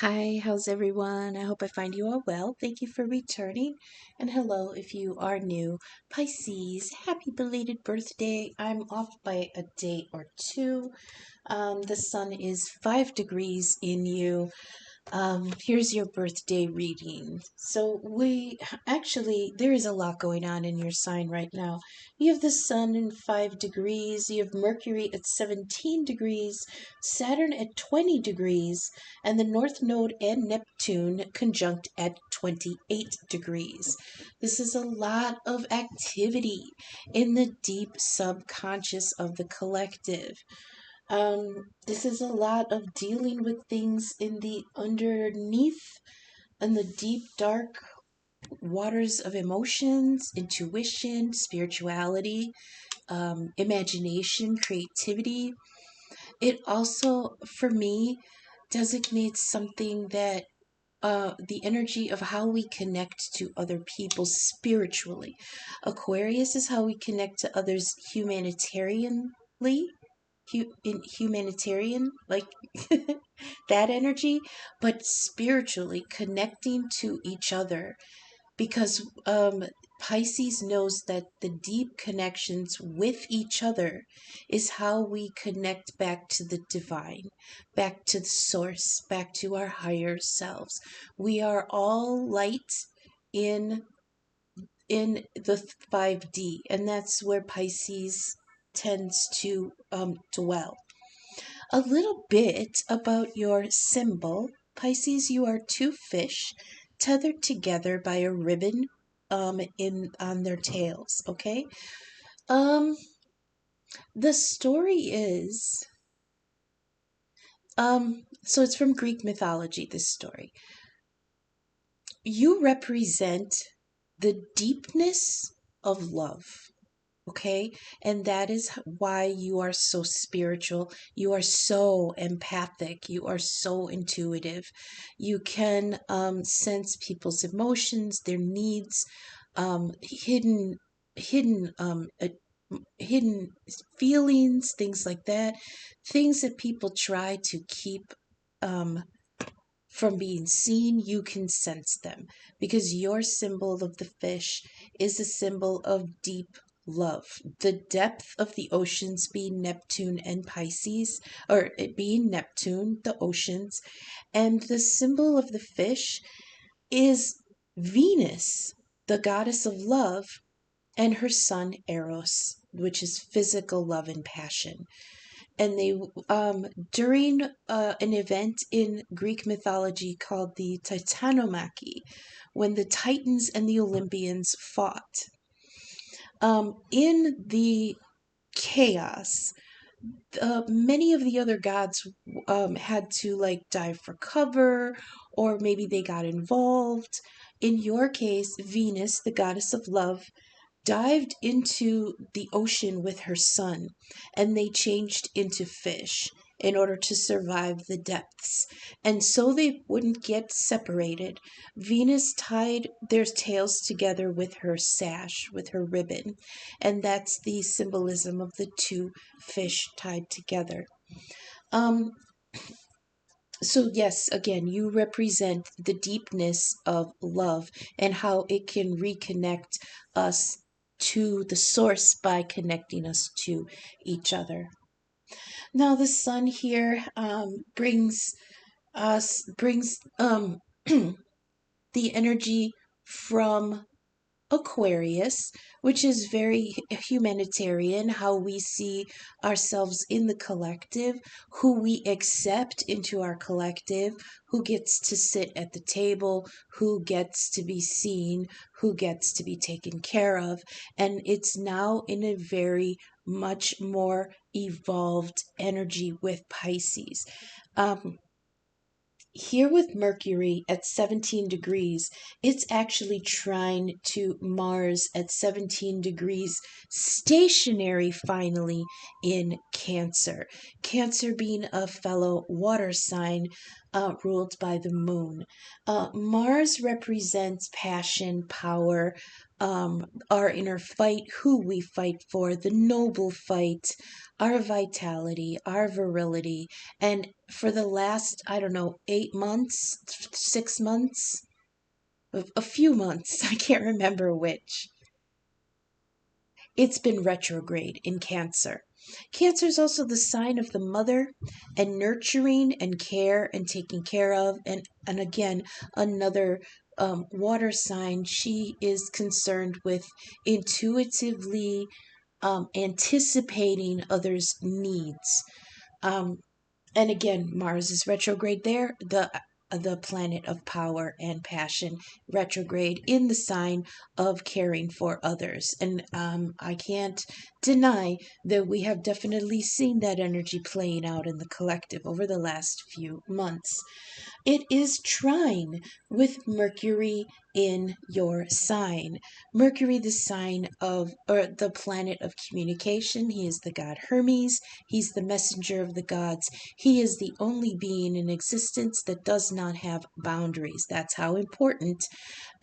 Hi, how's everyone? I hope I find you all well. Thank you for returning. And hello if you are new. Pisces, happy belated birthday. I'm off by a day or two. The sun is 5 degrees in you. Here's your birthday reading. There is a lot going on in your sign right now. You have the sun in 5 degrees, you have Mercury at 17 degrees, Saturn at 20 degrees, and the North Node and Neptune conjunct at 28 degrees. This is a lot of activity in the deep subconscious of the collective. This is a lot of dealing with things in the underneath and the deep, dark waters of emotions, intuition, spirituality, imagination, creativity. It also, for me, designates something that the energy of how we connect to other people spiritually. Aquarius is how we connect to others humanitarianly, in humanitarian, like that energy, but spiritually connecting to each other because Pisces knows that the deep connections with each other is how we connect back to the divine, back to the source, back to our higher selves. We are all light in the 5D, and that's where Pisces tends to dwell. A little bit about your symbol. Pisces, you are two fish tethered together by a ribbon in on their tails, okay? Um the story is so it's from Greek mythology, this story. You represent the deepness of love. Okay, and that is why you are so spiritual, you are so empathic, you are so intuitive. You can sense people's emotions, their needs, hidden hidden hidden feelings, things like that, things that people try to keep um from being seen. You can sense them because your symbol of the fish is a symbol of deep love. The depth of the oceans being Neptune and Pisces, or it being Neptune, the oceans, and the symbol of the fish is Venus, the goddess of love, and her son Eros, which is physical love and passion. And they during an event in Greek mythology called the Titanomachy, when the Titans and the Olympians fought. In the chaos, many of the other gods had to like dive for cover, or maybe they got involved. In your case, Venus, the goddess of love, dived into the ocean with her son, and they changed into fish in order to survive the depths. And so they wouldn't get separated, Venus tied their tails together with her sash, with her ribbon, and that's the symbolism of the two fish tied together. Um, so, yes, again, you represent the deepness of love and how it can reconnect us to the source by connecting us to each other. Now, the sun here brings the energy from Aquarius, which is very humanitarian, how we see ourselves in the collective, who we accept into our collective, who gets to sit at the table, who gets to be seen, who gets to be taken care of. And it's now in a very much more evolved energy with Pisces. Here with Mercury at 17 degrees, it's actually trine to Mars at 17 degrees, stationary finally in Cancer. Cancer being a fellow water sign ruled by the moon. Mars represents passion, power, our inner fight, who we fight for, the noble fight, our vitality, our virility. And for the last, I don't know, 8 months, 6 months, a few months, I can't remember which, it's been retrograde in Cancer. Cancer is also the sign of the mother and nurturing and care and taking care of. And again, another water sign, she is concerned with intuitively anticipating others' needs. Um, and again, Mars is retrograde there, the planet of power and passion, retrograde in the sign of caring for others. And I can't deny that we have definitely seen that energy playing out in the collective over the last few months. It is trine with Mercury in your sign. Mercury, the sign of, or the planet of communication. He is the god Hermes. He's the messenger of the gods. He is the only being in existence that does not have boundaries. That's how important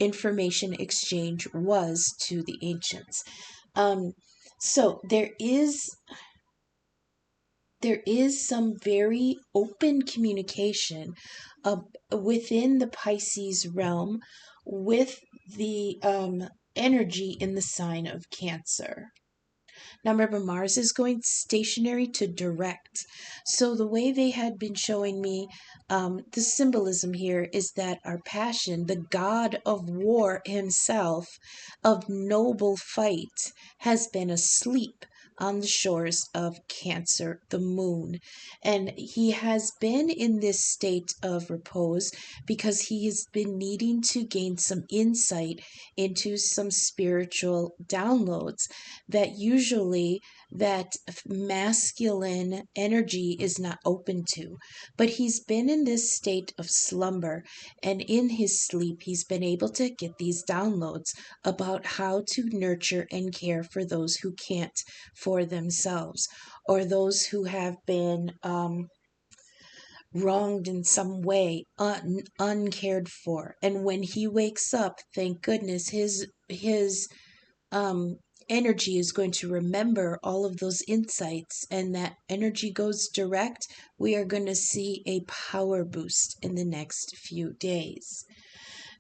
information exchange was to the ancients. So there is some very open communication within the Pisces realm with the energy in the sign of Cancer. Now remember, Mars is going stationary to direct. So the way they had been showing me the symbolism here is that our passion, the god of war himself, of noble fight, has been asleep on the shores of Cancer, the moon. And he has been in this state of repose because he has been needing to gain some insight into some spiritual downloads that usually that masculine energy is not open to. But he's been in this state of slumber, and in his sleep he's been able to get these downloads about how to nurture and care for those who can't for themselves, or those who have been wronged in some way, uncared for. And when he wakes up, thank goodness, his um, energy is going to remember all of those insights, and that energy goes direct. We are going to see a power boost in the next few days.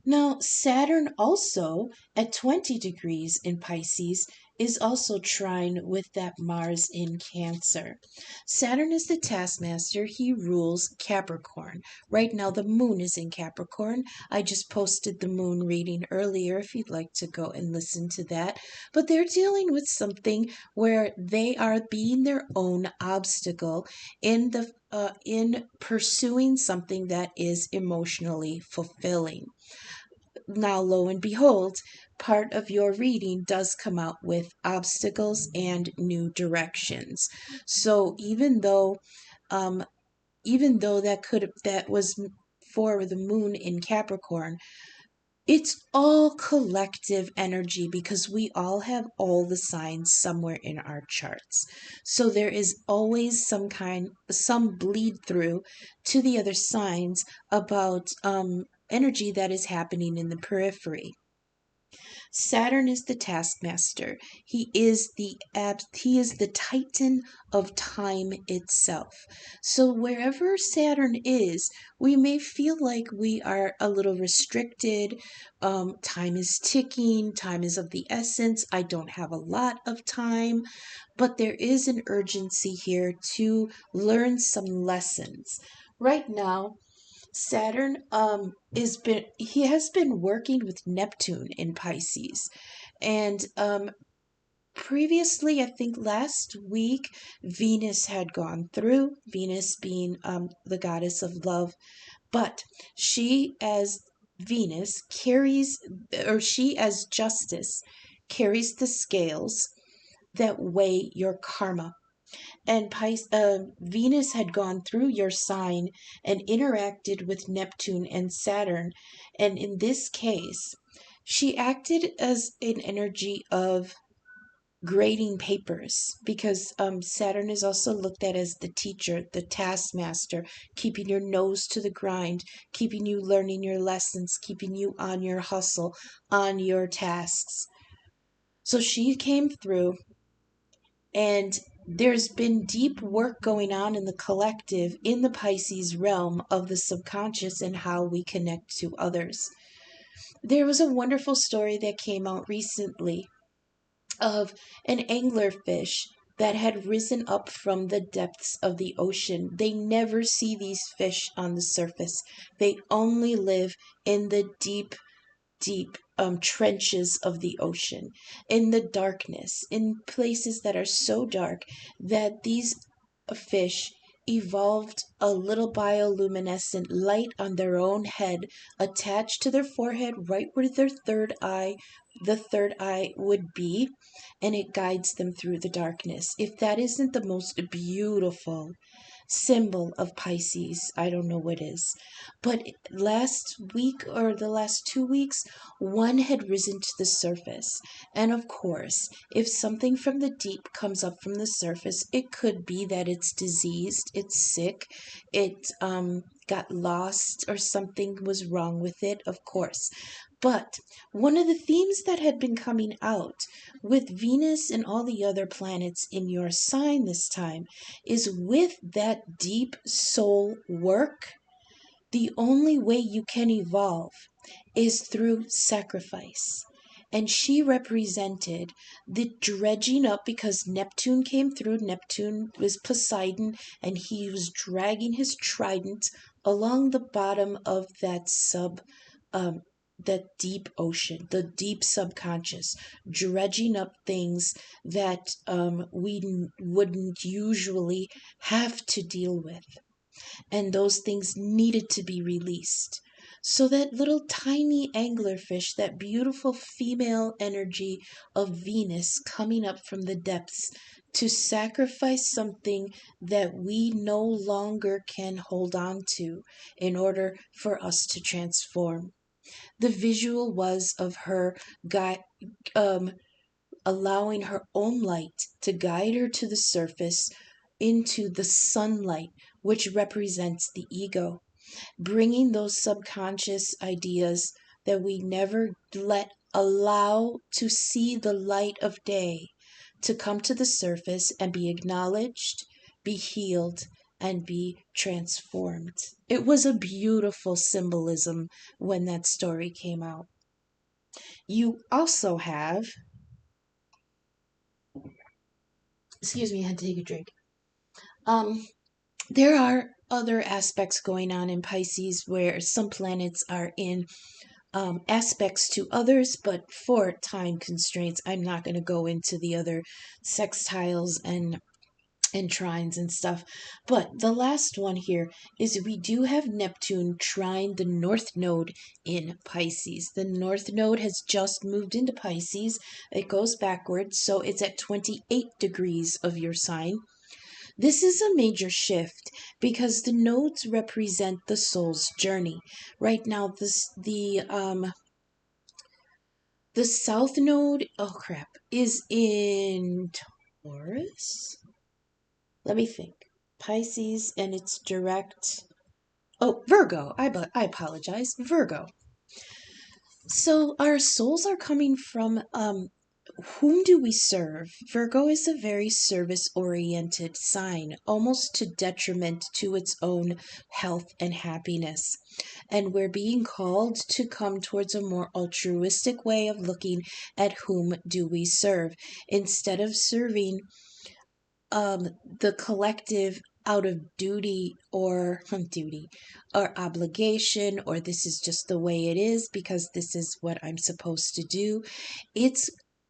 Now, Saturn also at 20 degrees in Pisces is also trine with that Mars in Cancer. Saturn is the taskmaster. He rules Capricorn. Right now, the moon is in Capricorn. I just posted the moon reading earlier if you'd like to go and listen to that. But they're dealing with something where they are being their own obstacle in pursuing something that is emotionally fulfilling. Now, lo and behold, part of your reading does come out with obstacles and new directions. So um, even though that was for the moon in Capricorn, it's all collective energy because we all have all the signs somewhere in our charts. So there is always some bleed through to the other signs about energy that is happening in the periphery. Saturn is the taskmaster. He is the titan of time itself. So wherever Saturn is, we may feel like we are a little restricted. Time is ticking. Time is of the essence. I don't have a lot of time, but there is an urgency here to learn some lessons. Right now, Saturn he has been working with Neptune in Pisces. And previously, I think last week, Venus had gone through, Venus being the goddess of love, but she as Venus carries, or she as Justice carries the scales that weigh your karma. And Venus had gone through your sign and interacted with Neptune and Saturn. And in this case, she acted as an energy of grading papers because Saturn is also looked at as the teacher, the taskmaster, keeping your nose to the grind, keeping you learning your lessons, keeping you on your hustle, on your tasks. So she came through, and there's been deep work going on in the collective, in the Pisces realm of the subconscious and how we connect to others. There was a wonderful story that came out recently of an anglerfish that had risen up from the depths of the ocean. They never see these fish on the surface. They only live in the deep trenches of the ocean, in the darkness, in places that are so dark that these fish evolved a little bioluminescent light on their own head, attached to their forehead, right where the third eye would be, and it guides them through the darkness. If that isn't the most beautiful symbol of Pisces, I don't know what is. But last week, or the last 2 weeks, one had risen to the surface. And of course, if something from the deep comes up from the surface, it could be that it's diseased, it's sick, it got lost, or something was wrong with it, of course. But one of the themes that had been coming out with Venus and all the other planets in your sign this time is, with that deep soul work, the only way you can evolve is through sacrifice. And she represented the dredging up, because Neptune came through. Neptune was Poseidon, and he was dragging his trident along the bottom of um, that deep ocean, the deep subconscious, dredging up things that wouldn't usually have to deal with, and those things needed to be released. So that little tiny anglerfish, that beautiful female energy of Venus coming up from the depths to sacrifice something that we no longer can hold on to in order for us to transform. The visual was of her um, allowing her own light to guide her to the surface into the sunlight, which represents the ego, bringing those subconscious ideas that we never allow to see the light of day to come to the surface and be acknowledged, be healed, and be transformed. It was a beautiful symbolism when that story came out. You also have, excuse me, I had to take a drink. Um, there are other aspects going on in Pisces where some planets are in aspects to others, but for time constraints, I'm not going to go into the other sextiles and trines and stuff. But the last one here is, we do have Neptune trine the North Node in Pisces. The North Node has just moved into Pisces. It goes backwards, so it's at 28 degrees of your sign. This is a major shift because the nodes represent the soul's journey. Right now, the south node, oh crap, is in Taurus. Let me think. Pisces, and it's direct. Oh, Virgo. I apologize. Virgo. So our souls are coming from whom do we serve? Virgo is a very service oriented sign, almost to detriment to its own health and happiness. And we're being called to come towards a more altruistic way of looking at whom do we serve, instead of serving the collective out of duty or obligation, or this is just the way it is because this is what I'm supposed to do.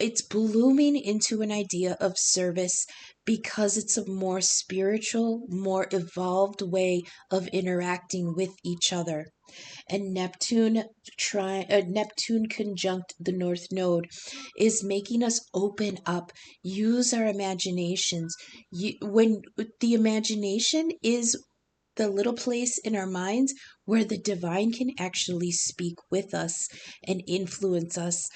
It's blooming into an idea of service because it's a more spiritual, more evolved way of interacting with each other. And Neptune conjunct the North Node is making us open up, use our imaginations. When the imagination is the little place in our minds where the divine can actually speak with us and influence us.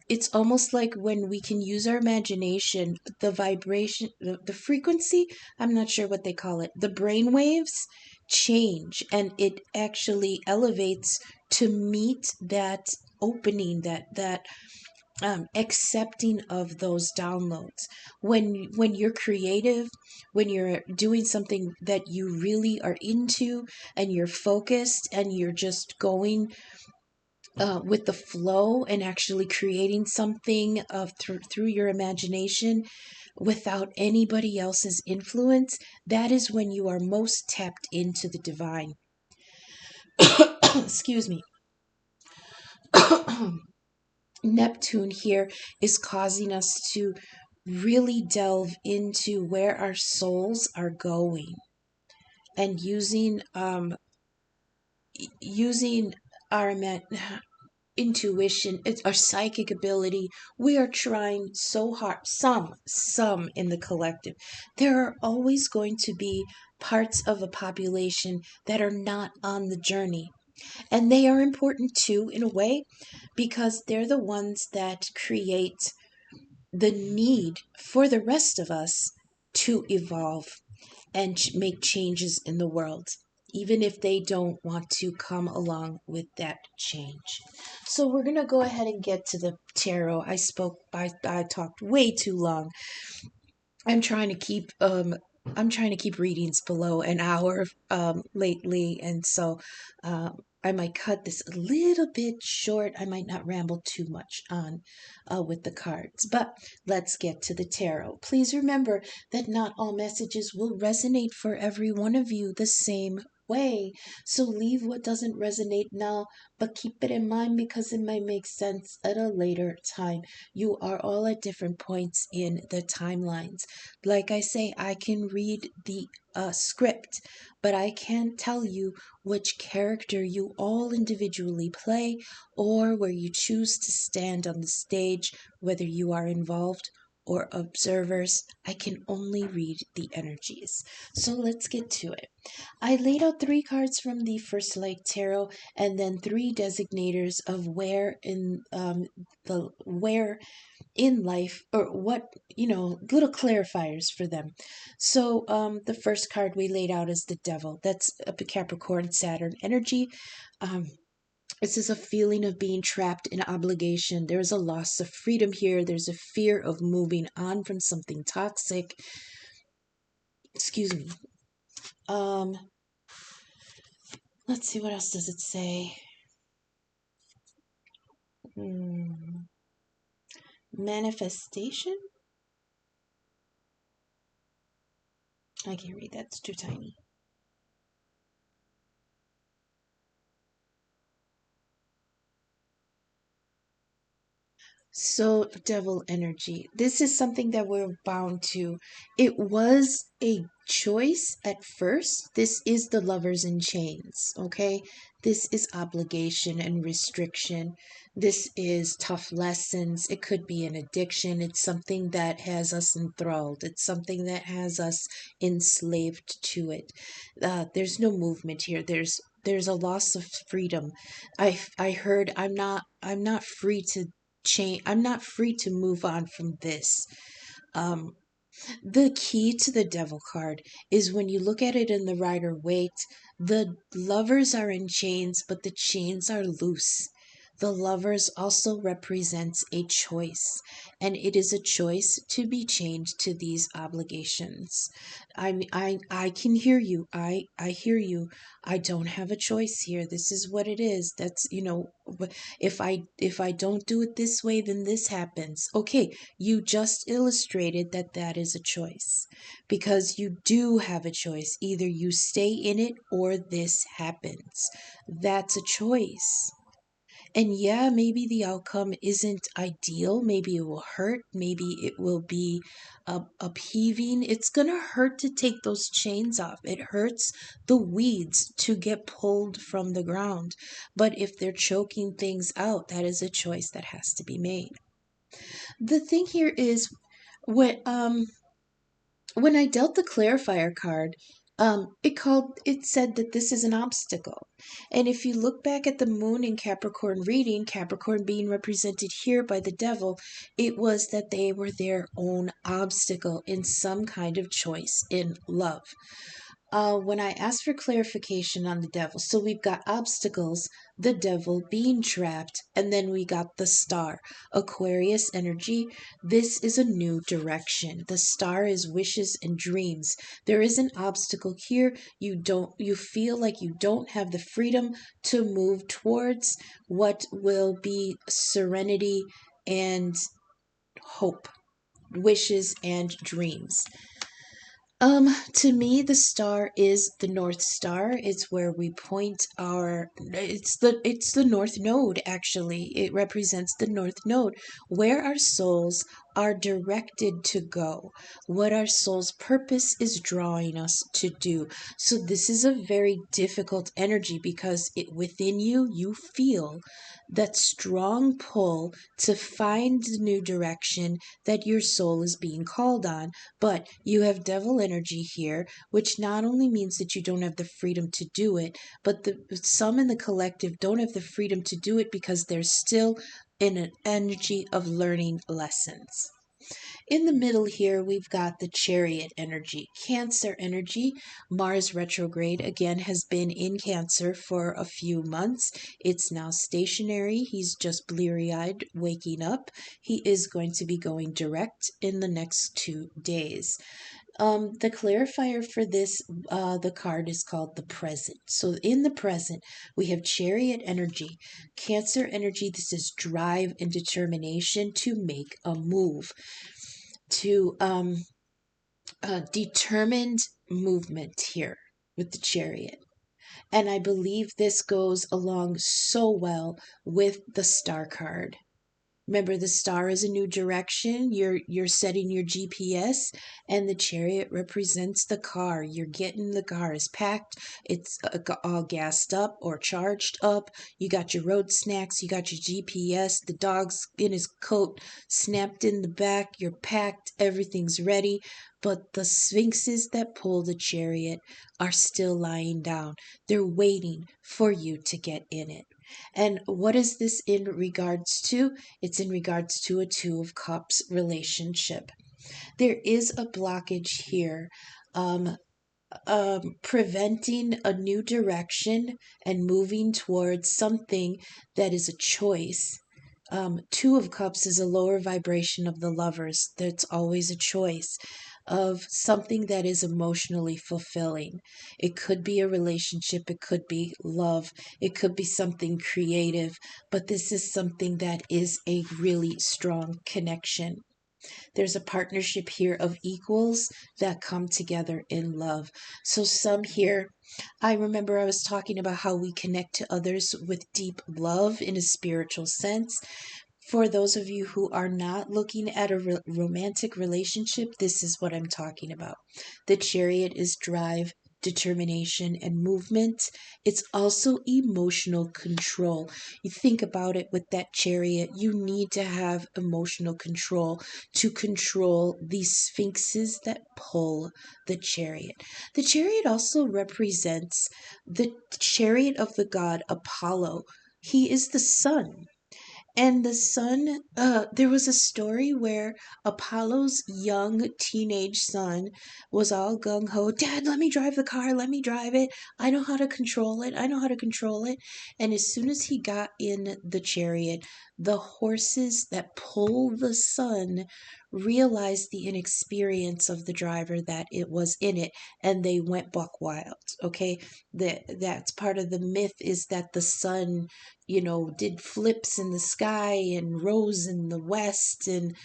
It's almost like when we can use our imagination, the vibration, the frequency, I'm not sure what they call it, the brain waves change, and it actually elevates to meet that opening, that accepting of those downloads. When you're creative, when you're doing something that you really are into, and you're focused, and you're just going with the flow, and actually creating something through your imagination without anybody else's influence, that is when you are most tapped into the divine. Excuse me. Neptune here is causing us to really delve into where our souls are going, and using our intuition, it's our psychic ability. We are trying so hard. Some in the collective, there are always going to be parts of a population that are not on the journey, and they are important too, in a way, because they're the ones that create the need for the rest of us to evolve and make changes in the world, even if they don't want to come along with that change. So we're going to go ahead and get to the tarot. I talked way too long. I'm trying to keep readings below an hour lately, and so I might cut this a little bit short. I might not ramble too much on with the cards, but let's get to the tarot. Please remember that not all messages will resonate for every one of you the same way. So leave what doesn't resonate now, but keep it in mind, because it might make sense at a later time. You are all at different points in the timelines. Like I say, I can read the script, but I can't tell you which character you all individually play, or where you choose to stand on the stage, whether you are involved or observers. I can only read the energies. So let's get to it. I laid out 3 cards from the First Light Tarot, and then 3 designators of where in life, or what, little clarifiers for them. So the first card we laid out is the Devil. That's a Capricorn Saturn energy. This is a feeling of being trapped in obligation. There's a loss of freedom here. There's a fear of moving on from something toxic. Excuse me. Let's see, what else does it say? Manifestation? I can't read that. It's too tiny. So, devil energy. This is something that we're bound to. It was a choice at first. This is the lovers in chains, okay? This is obligation and restriction. This is tough lessons. It could be an addiction. It's something that has us enthralled. It's something that has us enslaved to it. There's no movement here. There's a loss of freedom. I heard I'm not free to change. I'm not free to move on from this. Um, the key to the Devil card is when you look at it in the Rider-Waite, the lovers are in chains, but the chains are loose. The lovers also represents a choice, and it is a choice to be chained to these obligations. I can hear you. I hear you. I don't have a choice here. This is what it is. That's, if I don't do it this way, then this happens. Okay, you just illustrated that that is a choice, because you do have a choice. Either you stay in it or this happens. That's a choice. And yeah, maybe the outcome isn't ideal. Maybe it will hurt. Maybe it will be upheaving. It's going to hurt to take those chains off. It hurts the weeds to get pulled from the ground. But if they're choking things out, that is a choice that has to be made. The thing here is, when I dealt the clarifier card, it said that this is an obstacle. And if you look back at the moon in Capricorn reading, Capricorn being represented here by the devil, it was that they were their own obstacle in some kind of choice in love. when I asked for clarification on the devil, so we've got obstacles, the devil being trapped, and then we got the star, Aquarius energy. This is a new direction. The star is wishes and dreams. There is an obstacle here. You feel like you don't have the freedom to move towards what will be serenity and hope, wishes and dreams. To me, the star is the North Star. It's where we point it's the North Node, actually. It represents the North Node, where our souls are directed to go, what our soul's purpose is drawing us to do. So this is a very difficult energy because within you feel that strong pull to find the new direction that your soul is being called on. But you have devil energy here, which not only means that you don't have the freedom to do it, but some in the collective don't have the freedom to do it because they're still in an energy of learning lessons. In the middle here, we've got the Chariot energy, Cancer energy. Mars retrograde again has been in Cancer for a few months. It's now stationary. He's just bleary eyed, waking up. He is going to be going direct in the next 2 days. The clarifier for this, the card is called the present. So in the present, we have Chariot energy, Cancer energy. This is drive and determination to make a move, to determined movement here with the Chariot. And I believe this goes along so well with the star card. Remember, the star is a new direction. You're setting your GPS, and the Chariot represents the car. You're getting the car is packed. It's all gassed up or charged up. You got your road snacks. You got your GPS. The dog's in his coat, snapped in the back. You're packed. Everything's ready. But the sphinxes that pull the Chariot are still lying down. They're waiting for you to get in it. And what is this in regards to? It's in regards to a Two of Cups relationship. There is a blockage here, preventing a new direction and moving towards something that is a choice. Two of Cups is a lower vibration of the lovers. That's always a choice of something that is emotionally fulfilling. It could be a relationship, it could be love, it could be something creative, but this is something that is a really strong connection. There's a partnership here of equals that come together in love. So, some here, I remember I was talking about how we connect to others with deep love in a spiritual sense. For those of you who are not looking at a romantic relationship, this is what I'm talking about. The Chariot is drive, determination, and movement. It's also emotional control. You think about it with that Chariot, you need to have emotional control to control these sphinxes that pull the Chariot. The Chariot also represents the chariot of the god Apollo. He is the sun. And the son, there was a story where Apollo's young teenage son was all gung ho. Dad, let me drive the car. Let me drive it. I know how to control it. I know how to control it. And as soon as he got in the chariot, the horses that pull the son realized the inexperience of the driver that it was in it, and they went buck wild. Okay, that's part of the myth, is that the sun, did flips in the sky and rose in the west. And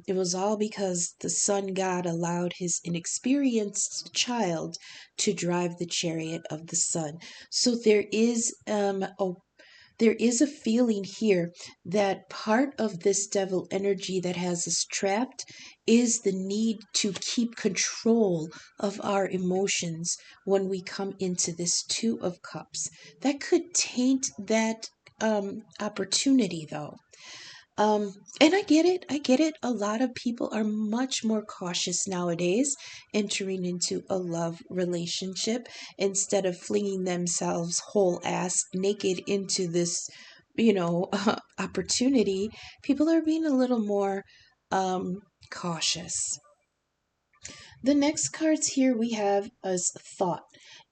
it was all because the sun god allowed his inexperienced child to drive the chariot of the sun. So there is a feeling here that part of this devil energy that has us trapped is the need to keep control of our emotions when we come into this Two of Cups. That could taint that opportunity, though. And I get it. I get it. A lot of people are much more cautious nowadays entering into a love relationship instead of flinging themselves whole ass naked into this, opportunity. People are being a little more cautious. The next cards here we have as thought.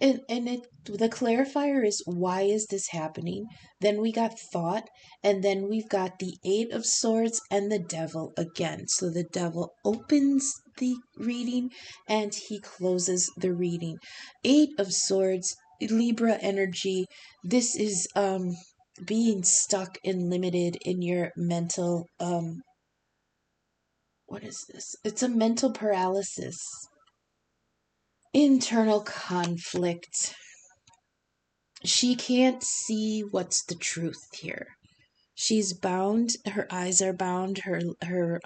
The clarifier is why is this happening? Then we got thought, and then we've got the Eight of Swords and the Devil again. So the Devil opens the reading and he closes the reading. Eight of Swords, Libra energy. This is being stuck and limited in your mental what is this? It's a mental paralysis. Internal conflict. She can't see what's the truth here. She's bound, her eyes are bound, her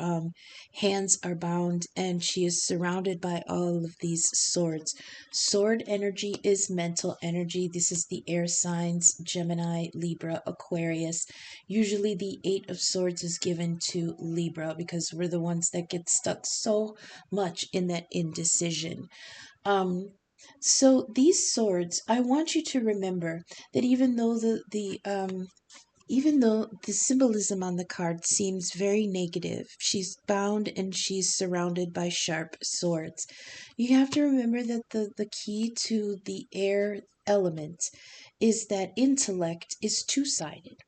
hands are bound, and she is surrounded by all of these swords. Sword energy is mental energy. This is the air signs, Gemini, Libra, Aquarius. Usually the Eight of Swords is given to Libra because we're the ones that get stuck so much in that indecision. Um, so these swords, I want you to remember that even though the symbolism on the card seems very negative, she's bound and she's surrounded by sharp swords. You have to remember that the key to the air element is that intellect is two-sided.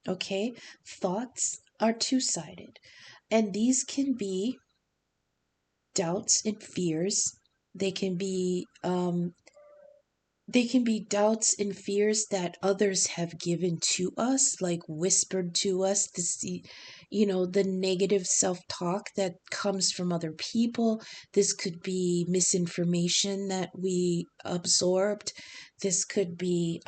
Okay? Thoughts are two-sided. And these can be doubts and fears. They can be doubts and fears that others have given to us, like whispered to us. The negative self-talk that comes from other people. This could be misinformation that we absorbed. This could be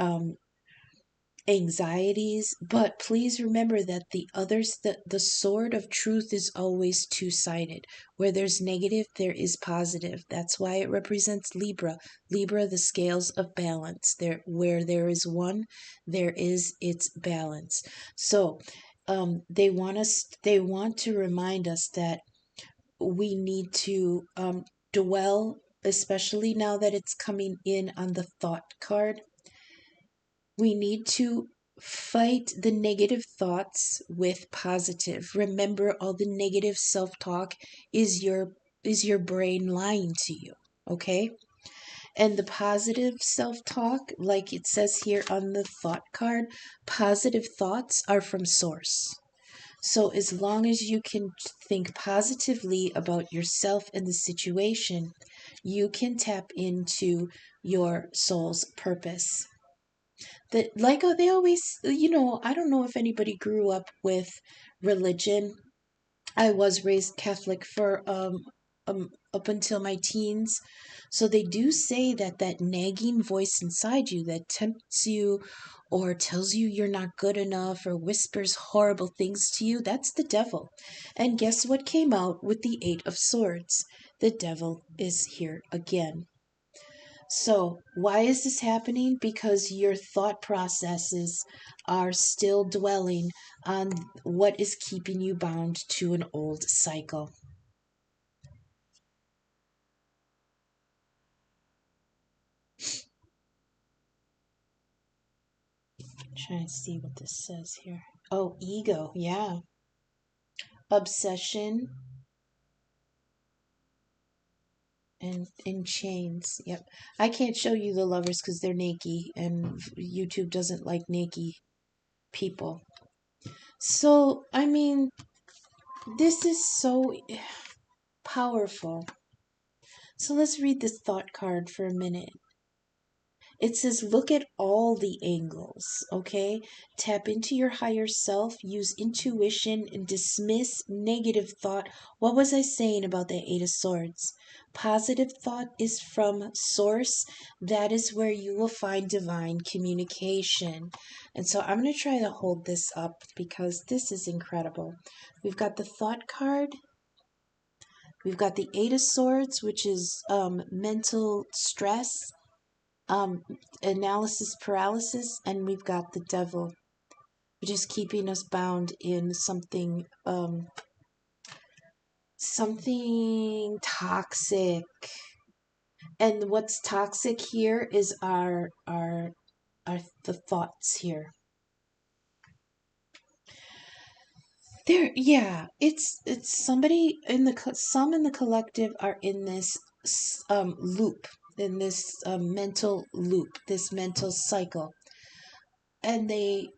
anxieties, but please remember that the sword of truth is always two-sided. Where there's negative, there is positive. That's why it represents Libra, the scales of balance. Where there is one, there is its balance. So they want to remind us that we need to dwell, especially now that it's coming in on the thought card. We need to fight the negative thoughts with positive. Remember, all the negative self-talk is your brain lying to you, okay? And the positive self-talk, like it says here on the thought card, positive thoughts are from source. So as long as you can think positively about yourself and the situation, you can tap into your soul's purpose. That, like, they always, I don't know if anybody grew up with religion. I was raised Catholic for up until my teens. So they do say that that nagging voice inside you that tempts you or tells you you're not good enough or whispers horrible things to you, that's the devil. And guess what came out with the Eight of Swords? The devil is here again. So, why is this happening? Because your thought processes are still dwelling on what is keeping you bound to an old cycle. Trying to see what this says here. Oh, ego, yeah. Obsession and in chains. Yep. I can't show you the lovers because they're naked, and YouTube doesn't like naked people. So, I mean, this is so powerful. So let's read this thought card for a minute. It says, look at all the angles, okay? Tap into your higher self, use intuition, and dismiss negative thought. What was I saying about the Eight of Swords? Positive thought is from source. That is where you will find divine communication. And so I'm going to try to hold this up because this is incredible. We've got the thought card. We've got the Eight of Swords, which is mental stress, um, analysis paralysis, and we've got the devil, which is keeping us bound in something toxic. And what's toxic here is our the thoughts here. There, yeah, it's somebody in the some in the collective are in this loop, in this mental loop, this mental cycle. And they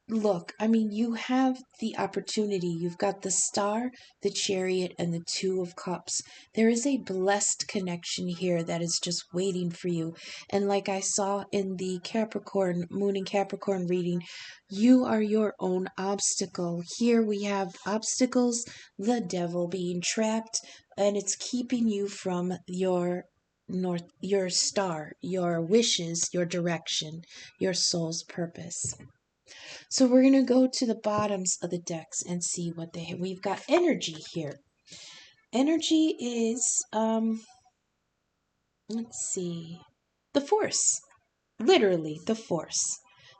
look, I mean, you have the opportunity. You've got the star, the chariot, and the two of cups. There is a blessed connection here that is just waiting for you. And like I saw in the Capricorn, Moon and Capricorn reading, you are your own obstacle. Here we have obstacles, the devil being trapped, and it's keeping you from your star, your wishes, your direction, your soul's purpose. So we're going to go to the bottoms of the decks and see what they have. We've got energy here. Energy is, let's see, the force. Literally, the force.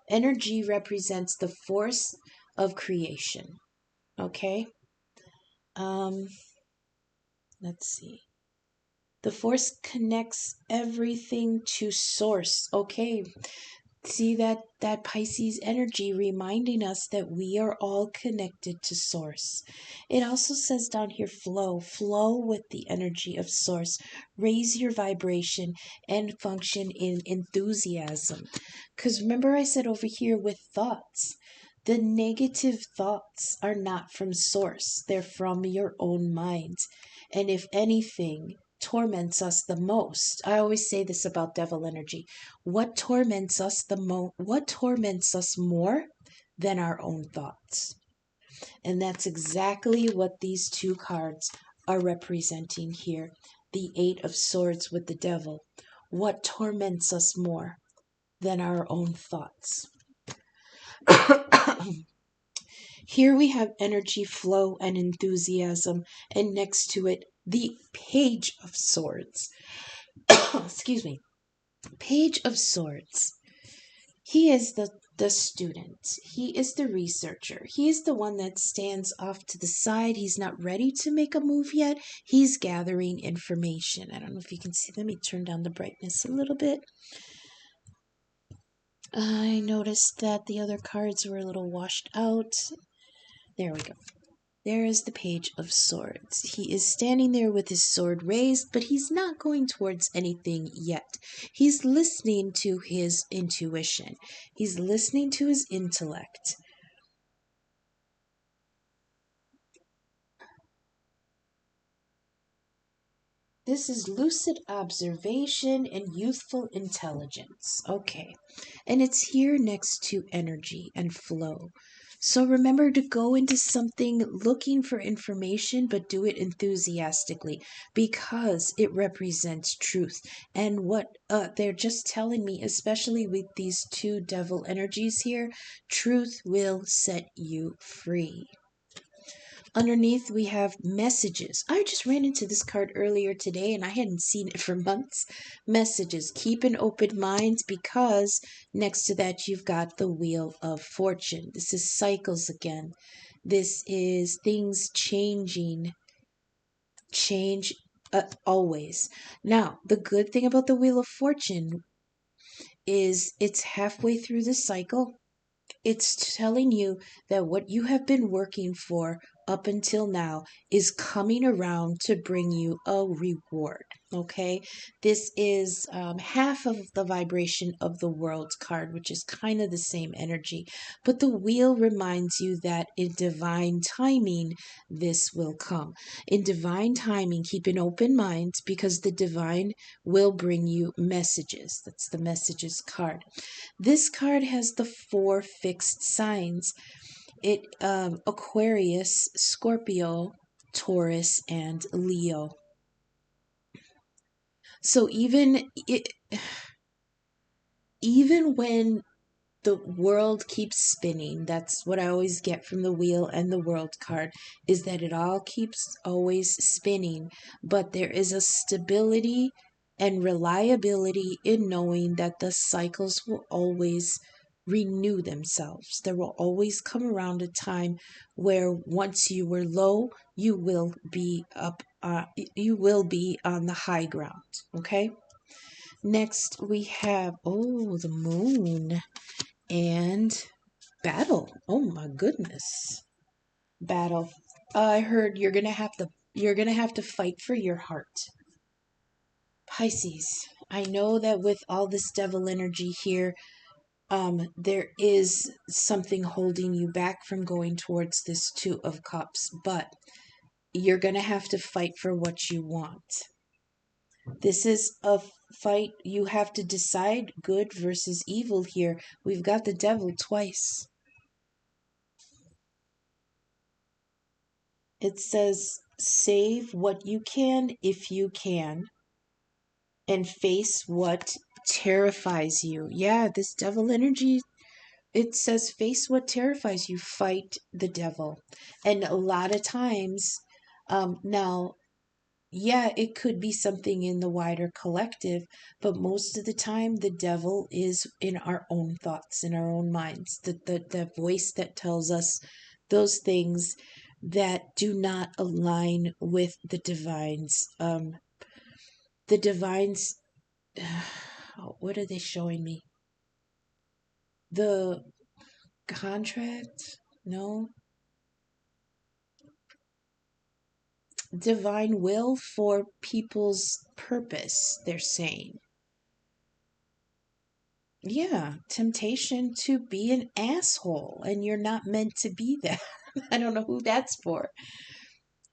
Energy represents the force of creation. Okay? Um, let's see. The force connects everything to source. Okay, see that Pisces energy reminding us that we are all connected to source. It also says down here, flow with the energy of source, raise your vibration and function in enthusiasm. Because remember I said over here with thoughts, the negative thoughts are not from source, they're from your own mind. And if anything torments us the most, I always say this about devil energy, what torments us what torments us more than our own thoughts? And that's exactly what these two cards are representing here. The Eight of Swords with the Devil. What torments us more than our own thoughts? Here we have energy, flow, and enthusiasm, and next to it, the Page of Swords. Excuse me. Page of Swords. He is the student. He is the researcher. He is the one that stands off to the side. He's not ready to make a move yet. He's gathering information. I don't know if you can see. Let me turn down the brightness a little bit. I noticed that the other cards were a little washed out. There we go. There is the Page of Swords. He is standing there with his sword raised, but he's not going towards anything yet. He's listening to his intuition. He's listening to his intellect. This is lucid observation and youthful intelligence. Okay. And it's here next to energy and flow. So remember to go into something looking for information, but do it enthusiastically because it represents truth. And what they're just telling me, especially with these two devil energies here, truth will set you free. Underneath, we have messages. I just ran into this card earlier today and I hadn't seen it for months. Messages. Keep an open mind because next to that, you've got the Wheel of Fortune. This is cycles again. This is things changing. Change always. Now, the good thing about the Wheel of Fortune is it's halfway through the cycle. It's telling you that what you have been working for up until now is coming around to bring you a reward. Okay, this is half of the vibration of the World card, which is kind of the same energy. But the wheel reminds you that in divine timing, this will come. In divine timing, keep an open mind because the divine will bring you messages. That's the messages card. This card has the 4 fixed signs. It Aquarius, Scorpio, Taurus, and Leo. So even when the world keeps spinning, that's what I always get from the wheel and the world card, is that it all keeps always spinning, but there is a stability and reliability in knowing that the cycles will always renew themselves. There will always come around a time where once you were low, you will be up, you will be on the high ground. Okay. Next we have the moon and battle. Oh my goodness. Battle. I heard you're gonna have to fight for your heart. Pisces, I know that with all this devil energy here, there is something holding you back from going towards this Two of Cups, but you're going to have to fight for what you want. This is a fight. You have to decide good versus evil here. We've got the devil twice. It says, save what you can if you can, and face what terrifies you. Yeah, this devil energy, it says face what terrifies you, fight the devil. And a lot of times, now, yeah, it could be something in the wider collective, but most of the time the devil is in our own thoughts, in our own minds. The voice that tells us those things that do not align with the divines. The divines, what are they showing me? The contract? No. Divine will for people's purpose, they're saying. Yeah, temptation to be an asshole, and you're not meant to be that. I don't know who that's for.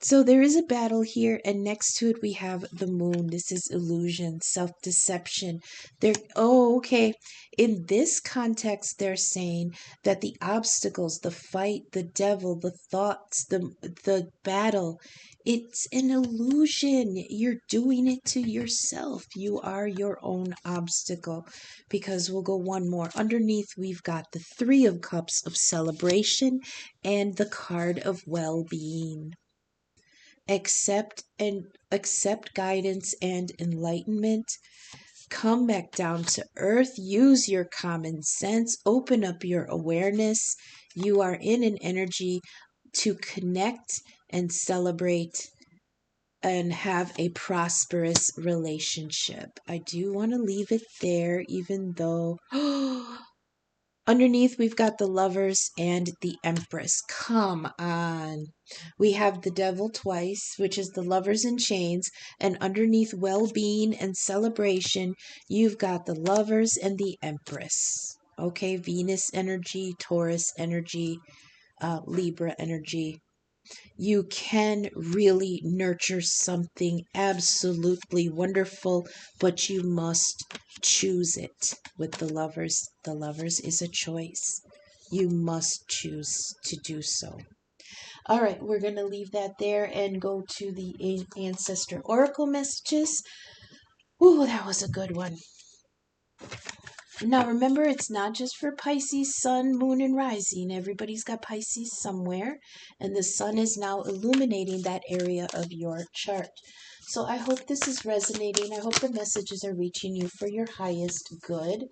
So there is a battle here, and next to it we have the moon. This is illusion, self-deception. Okay. In this context, they're saying that the obstacles, the fight, the devil, the thoughts, the battle, it's an illusion. You're doing it to yourself. You are your own obstacle. Because we'll go one more. Underneath, we've got the Three of Cups of celebration and the card of well-being. Accept guidance and enlightenment. Come back down to earth. Use your common sense. Open up your awareness. You are in an energy to connect and celebrate and have a prosperous relationship. I do want to leave it there, even though underneath, we've got the Lovers and the Empress. Come on. We have the Devil twice, which is the Lovers in chains. And underneath well-being and celebration, you've got the Lovers and the Empress. Okay, Venus energy, Taurus energy, Libra energy. You can really nurture something absolutely wonderful, but you must choose it with the Lovers. The Lovers is a choice. You must choose to do so. All right, we're going to leave that there and go to the Ancestor Oracle messages. Ooh, that was a good one. Now remember, it's not just for Pisces, Sun, Moon, and Rising. Everybody's got Pisces somewhere, and the Sun is now illuminating that area of your chart. So I hope this is resonating. I hope the messages are reaching you for your highest good.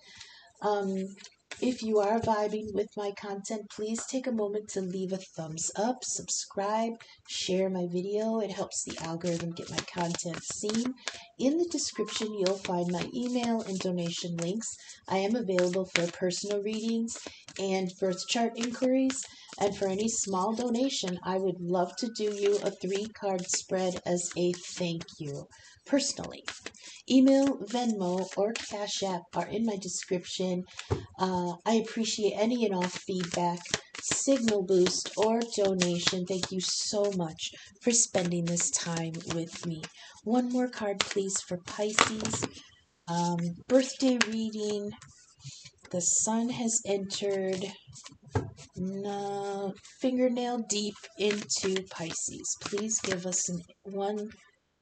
If you are vibing with my content, please take a moment to leave a thumbs up, subscribe, share my video. It helps the algorithm get my content seen. In the description, you'll find my email and donation links. I am available for personal readings and birth chart inquiries. And for any small donation, I would love to do you a 3-card spread as a thank you, personally. Email, Venmo, or Cash App are in my description. I appreciate any and all feedback, signal boost, or donation. Thank you so much for spending this time with me. One more card, please, for Pisces. Birthday reading. The sun has entered fingernail deep into Pisces. Please give us one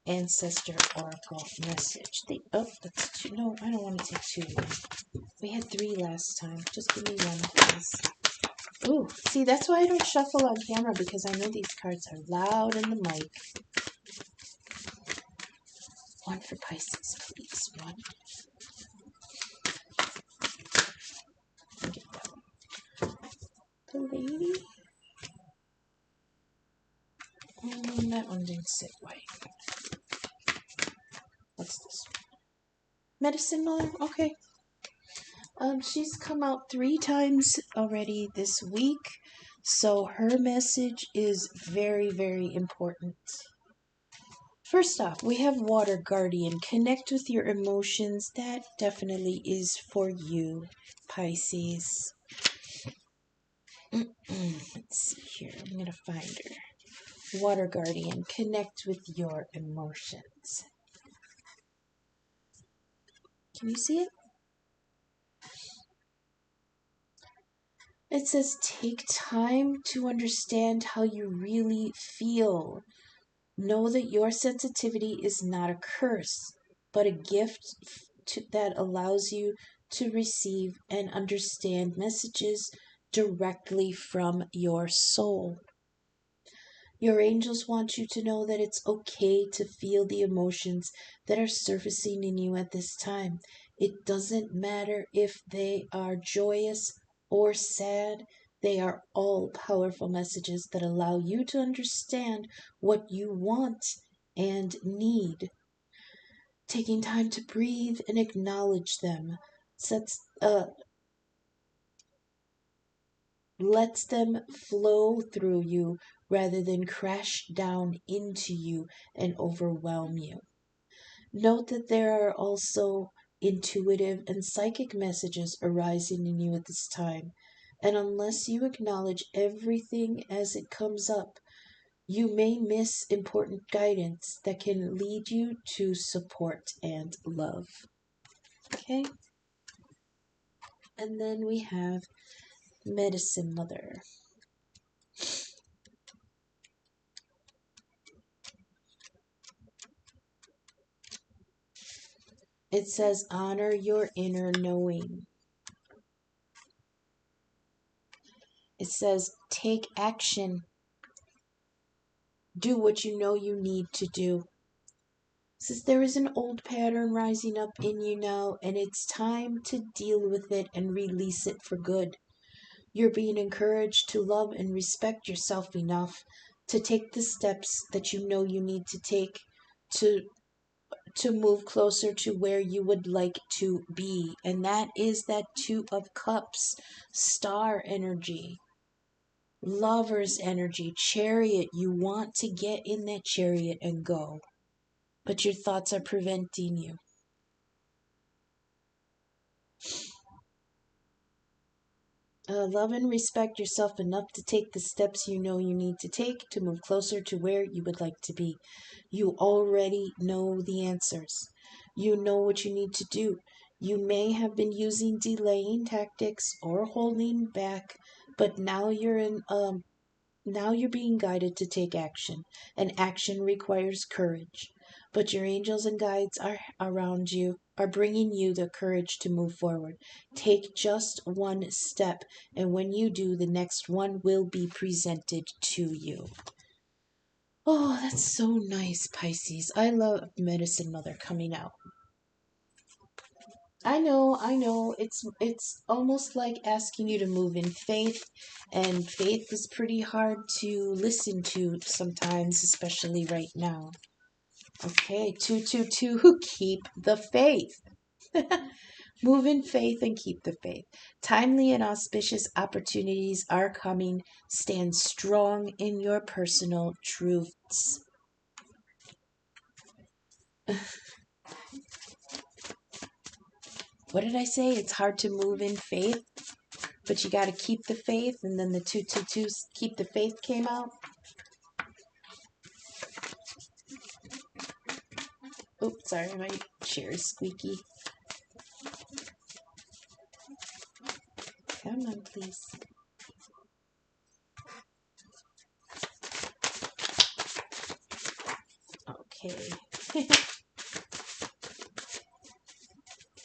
Ancestor Oracle message. That's 2. No, I don't want to take 2. We had 3 last time. Just give me 1, please. Ooh, see, that's why I don't shuffle on camera, because I know these cards are loud in the mic. 1 for Pisces, please. 1. Get that one. The lady. That one didn't sit right. What's this one? Medicine Mother? Okay. She's come out 3 times already this week, so her message is very, very important. First off, we have Water Guardian. Connect with your emotions. That definitely is for you, Pisces. Let's see here. I'm going to find her. Water Guardian. Connect with your emotions. Can you see it? It says take time to understand how you really feel. Know that your sensitivity is not a curse, but a gift that allows you to receive and understand messages directly from your soul. Your angels want you to know that it's okay to feel the emotions that are surfacing in you at this time. It doesn't matter if they are joyous or sad. They are all powerful messages that allow you to understand what you want and need. Taking time to breathe and acknowledge them lets them flow through you rather than crash down into you and overwhelm you. Note that there are also intuitive and psychic messages arising in you at this time, and unless you acknowledge everything as it comes up, you may miss important guidance that can lead you to support and love. Okay? And then we have Medicine Mother. It says, honor your inner knowing. It says, take action. Do what you know you need to do. It says, there is an old pattern rising up in you now, and it's time to deal with it and release it for good. You're being encouraged to love and respect yourself enough to take the steps that you know you need to take to move closer to where you would like to be. And that is that Two of Cups, star energy, lover's energy, chariot. You want to get in that chariot and go, but your thoughts are preventing you. Love and respect yourself enough to take the steps you know you need to take to move closer to where you would like to be. You already know the answers. You know what you need to do. You may have been using delaying tactics or holding back, but now you're being guided to take action, and action requires courage. But your angels and guides are around you, are bringing you the courage to move forward. Take just one step, and when you do, the next one will be presented to you. Oh, that's so nice, Pisces. I love Medicine Mother coming out. I know. It's almost like asking you to move in faith, and faith is pretty hard to listen to sometimes, especially right now. Okay, 222, keep the faith. Move in faith and keep the faith. Timely and auspicious opportunities are coming. Stand strong in your personal truths. What did I say? It's hard to move in faith, but you got to keep the faith. And then the 222 keep the faith came out. Oops, sorry, my chair is squeaky. Come on, please. Okay.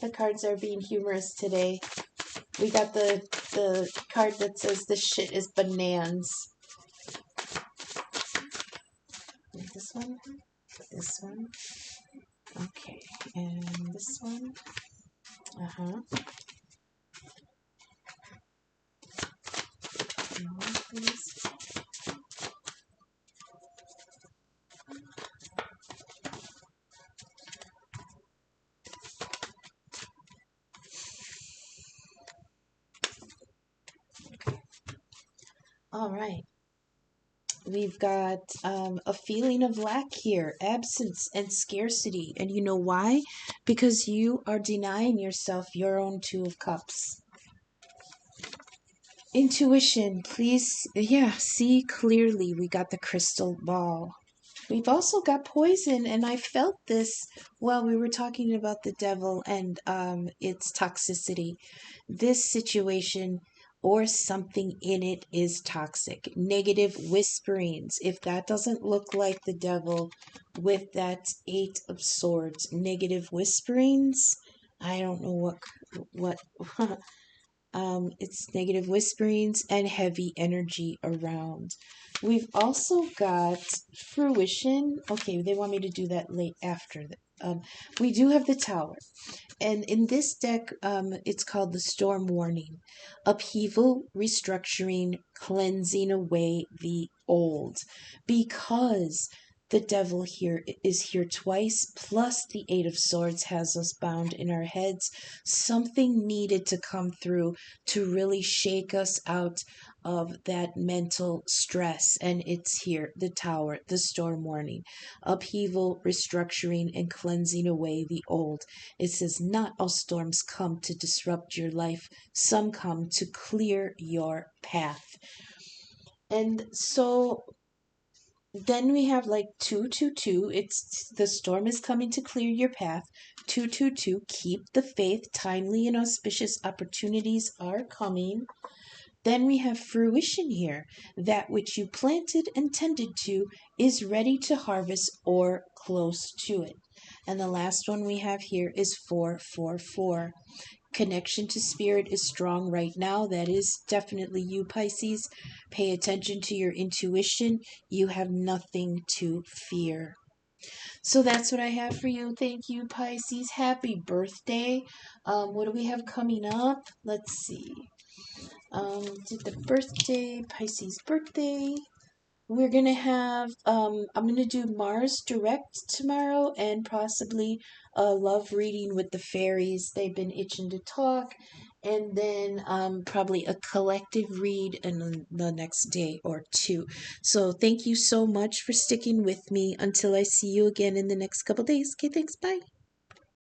The cards are being humorous today. We got the card that says this shit is bananas. This one, this one, okay, and this one, one, please. All right. We've got a feeling of lack here, absence and scarcity. And you know why? Because you are denying yourself your own Two of Cups. Intuition, please. Yeah, see clearly. We got the crystal ball. We've also got poison, and I felt this while we were talking about the devil and its toxicity. This situation or something in it is toxic. Negative whisperings. If that doesn't look like the devil with that Eight of Swords, negative whisperings. I don't know what it's negative whisperings and heavy energy around. We've also got fruition. Okay, they want me to do that late after. We do have the tower. And in this deck, it's called the Storm Warning. Upheaval, restructuring, cleansing away the old. Because the devil here is here twice, plus the Eight of Swords has us bound in our heads. Something needed to come through to really shake us out of that mental stress. And it's here, the tower, the storm warning. Upheaval, restructuring, and cleansing away the old. It says, not all storms come to disrupt your life, some come to clear your path. And so then we have like 222. It's the storm is coming to clear your path. 222. Keep the faith. Timely and auspicious opportunities are coming. Then we have fruition here. That which you planted and tended to is ready to harvest or close to it. And the last one we have here is 444. Connection to spirit is strong right now. That is definitely you, Pisces. Pay attention to your intuition. You have nothing to fear. So that's what I have for you. Thank you, Pisces. Happy birthday. What do we have coming up? Let's see. Did the birthday, Pisces birthday. We're gonna have I'm gonna do Mars direct tomorrow and possibly a love reading with the fairies. They've been itching to talk. And then probably a collective read in the next day or two. So thank you so much for sticking with me until I see you again in the next couple days. Okay, thanks. Bye.